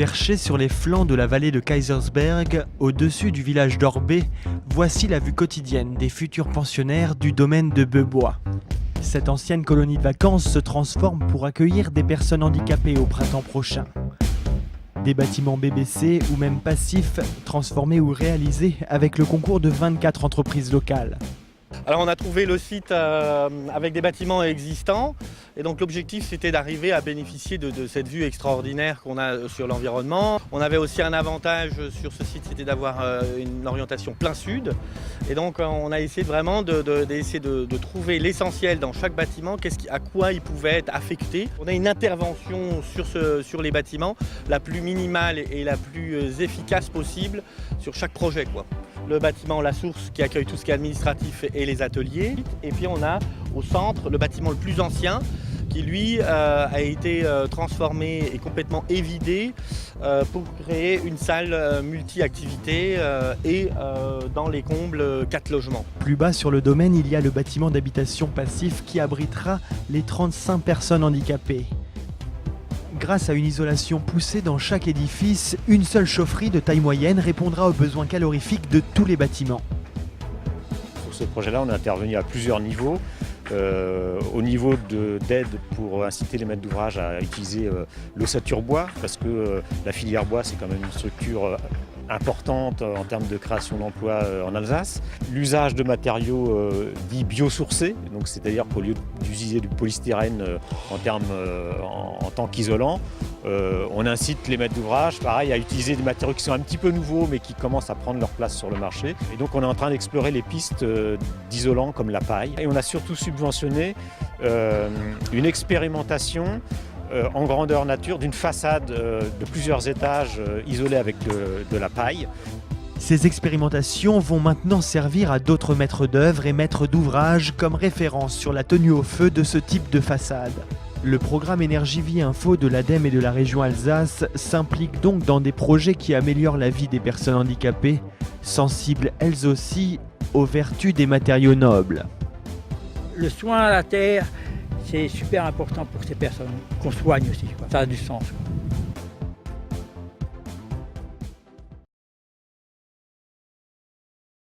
Perché sur les flancs de la vallée de Kaysersberg, au-dessus du village d'Orbé, voici la vue quotidienne des futurs pensionnaires du domaine de Beubois. Cette ancienne colonie de vacances se transforme pour accueillir des personnes handicapées au printemps prochain. Des bâtiments BBC ou même passifs, transformés ou réalisés avec le concours de 24 entreprises locales. Alors on a trouvé le site avec des bâtiments existants et donc l'objectif c'était d'arriver à bénéficier de cette vue extraordinaire qu'on a sur l'environnement. On avait aussi un avantage sur ce site, c'était d'avoir une orientation plein sud et donc on a essayé vraiment de trouver l'essentiel dans chaque bâtiment, à quoi il pouvait être affecté. On a une intervention sur les bâtiments la plus minimale et la plus efficace possible sur chaque projet, quoi. Le bâtiment La Source qui accueille tout ce qui est administratif et les ateliers. Et puis on a au centre le bâtiment le plus ancien qui lui a été transformé et complètement évidé pour créer une salle multi-activités et dans les combles 4 logements. Plus bas sur le domaine, il y a le bâtiment d'habitation passif qui abritera les 35 personnes handicapées. Grâce à une isolation poussée dans chaque édifice, une seule chaufferie de taille moyenne répondra aux besoins calorifiques de tous les bâtiments. Pour ce projet-là, on est intervenu à plusieurs niveaux. Au niveau d'aide pour inciter les maîtres d'ouvrage à utiliser l'ossature bois, parce que la filière bois, c'est quand même une structure importante en termes de création d'emplois en Alsace. L'usage de matériaux dits biosourcés, donc c'est-à-dire qu'au lieu d'utiliser du polystyrène en tant qu'isolant, on incite les maîtres d'ouvrage, pareil, à utiliser des matériaux qui sont un petit peu nouveaux mais qui commencent à prendre leur place sur le marché. Et donc on est en train d'explorer les pistes d'isolants comme la paille. Et on a surtout subventionné une expérimentation en grandeur nature d'une façade de plusieurs étages isolée avec de la paille. Ces expérimentations vont maintenant servir à d'autres maîtres d'œuvre et maîtres d'ouvrage comme référence sur la tenue au feu de ce type de façade. Le programme Énergie Vie Info de l'ADEME et de la région Alsace s'implique donc dans des projets qui améliorent la vie des personnes handicapées, sensibles elles aussi aux vertus des matériaux nobles. Le soin à la terre, c'est super important pour ces personnes, qu'on soigne aussi, quoi. Ça a du sens, quoi.